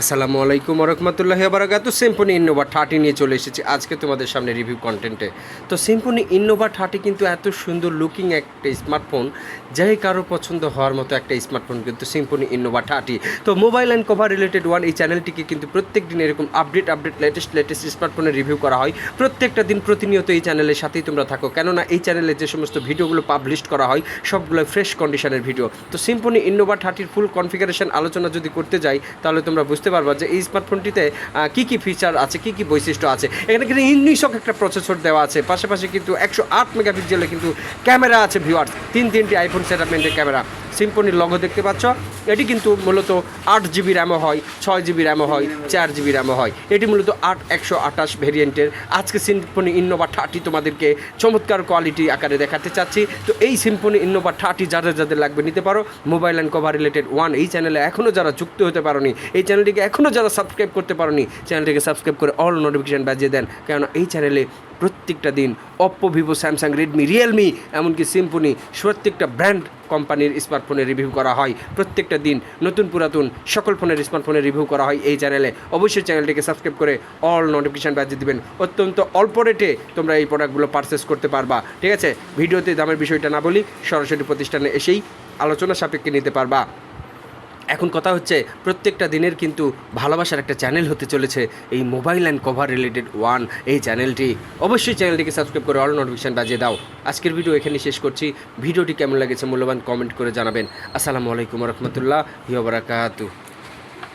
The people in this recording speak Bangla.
আসসালামু আলাইকুম রহমতুল্লাহি বারাকাতু। সিম্ফনি ইনোভা 30 নিয়ে চলে এসেছি আজকে তোমাদের সামনে রিভিউ কন্টেন্টে। তো সিম্ফনি ইনোভা 30 কিন্তু এত সুন্দর লুকিং একটা স্মার্টফোন, যাই কারো পছন্দ হওয়ার মতো একটা স্মার্টফোন কিন্তু সিম্ফনি ইনোভা 30। তো mobile and cover related one এই চ্যানেলটিকে কিন্তু প্রত্যেক দিন এরকম আপডেট লেটেস্ট স্মার্টফোনের রিভিউ করা হয়। প্রত্যেকটা দিন প্রতিনিয়ত এই চ্যানেলের সাথেই তোমরা থাকো, কেননা এই চ্যানেলে যে সমস্ত ভিডিওগুলো পাবলিশ করা হয় সবগুলো ফ্রেশ কন্ডিশনের ভিডিও। তো সিম্ফনি ইনোভা 30 ফুল কনফিগারেশন আলোচনা যদি করতে যাই তাহলে তোমরা বুঝতে পারবা যে এই স্মার্টফোনটিতে কী কী ফিচার আছে, কী কী বৈশিষ্ট্য আছে। এখানে কিন্তু ইউনিসক একটা প্রসেসর দেওয়া আছে, পাশাপাশি কিন্তু 108 মেগাপিক্সেলের কিন্তু ক্যামেরা আছে ভিউয়ার্স, তিনটি আইফোন সেটআপমেন্টের ক্যামেরা। সিম্ফনির লগো দেখতে পাচ্ছ, এটি কিন্তু মূলত 8GB র্যামও হয়, 6GB র্যামও হয়, 4GB র্যামও হয়। এটি মূলত 128 ভেরিয়েন্টের। আজকে সিম্ফনি ইনোভা 30 তোমাদেরকে চমৎকার কোয়ালিটি আকারে দেখাতে চাচ্ছি। তো এই সিম্ফনি ইনোভা 30 যাদের লাগবে নিতে পারো। Mobile and cover related one এই চ্যানেলে এখনও যারা যুক্ত হতে পারোনি, এই চ্যানেলটিকে এখনও যারা সাবস্ক্রাইব করতে পারোনি, চ্যানেলটিকে সাবস্ক্রাইব করে অল নোটিফিকেশান বাজিয়ে দেন, কেননা এই চ্যানেলে প্রত্যেকটা দিন Oppo, Vivo, Samsung, Redmi, Realme, এমনকি সিম্ফনি প্রত্যেকটা ব্র্যান্ড কোম্পানির স্মার্টফোনের রিভিউ করা হয়। প্রত্যেকটা দিন নতুন পুরাতন সকল ফোনের স্মার্টফোনের রিভিউ করা হয় এই চ্যানেলে। অবশ্যই চ্যানেলটিকে সাবস্ক্রাইব করে অল নোটিফিকেশান বাজিয়ে দেবেন। অত্যন্ত অল্প রেটে তোমরা এই প্রোডাক্টগুলো পারচেস করতে পারবা, ঠিক আছে? ভিডিওতে দামের বিষয়টা না বলি, সরাসরি প্রতিষ্ঠানে এসেই আলোচনা সাপেক্ষে নিতে পারবা। এখন কথা হচ্ছে, প্রত্যেকটা দিনের কিন্তু ভালোবাসার একটা চ্যানেল হতে চলেছে এই mobile and cover related one এই চ্যানেলটি। অবশ্যই চ্যানেলটিকে সাবস্ক্রাইব করে অল নোটিফিকেশান বাজিয়ে দাও। আজকের ভিডিও এখানে শেষ করছি। ভিডিওটি কেমন লেগেছে মূল্যবান কমেন্ট করে জানাবেন। আসসালামু আলাইকুম রহমতুল্লাহি ওয়া বারাকাতুহু।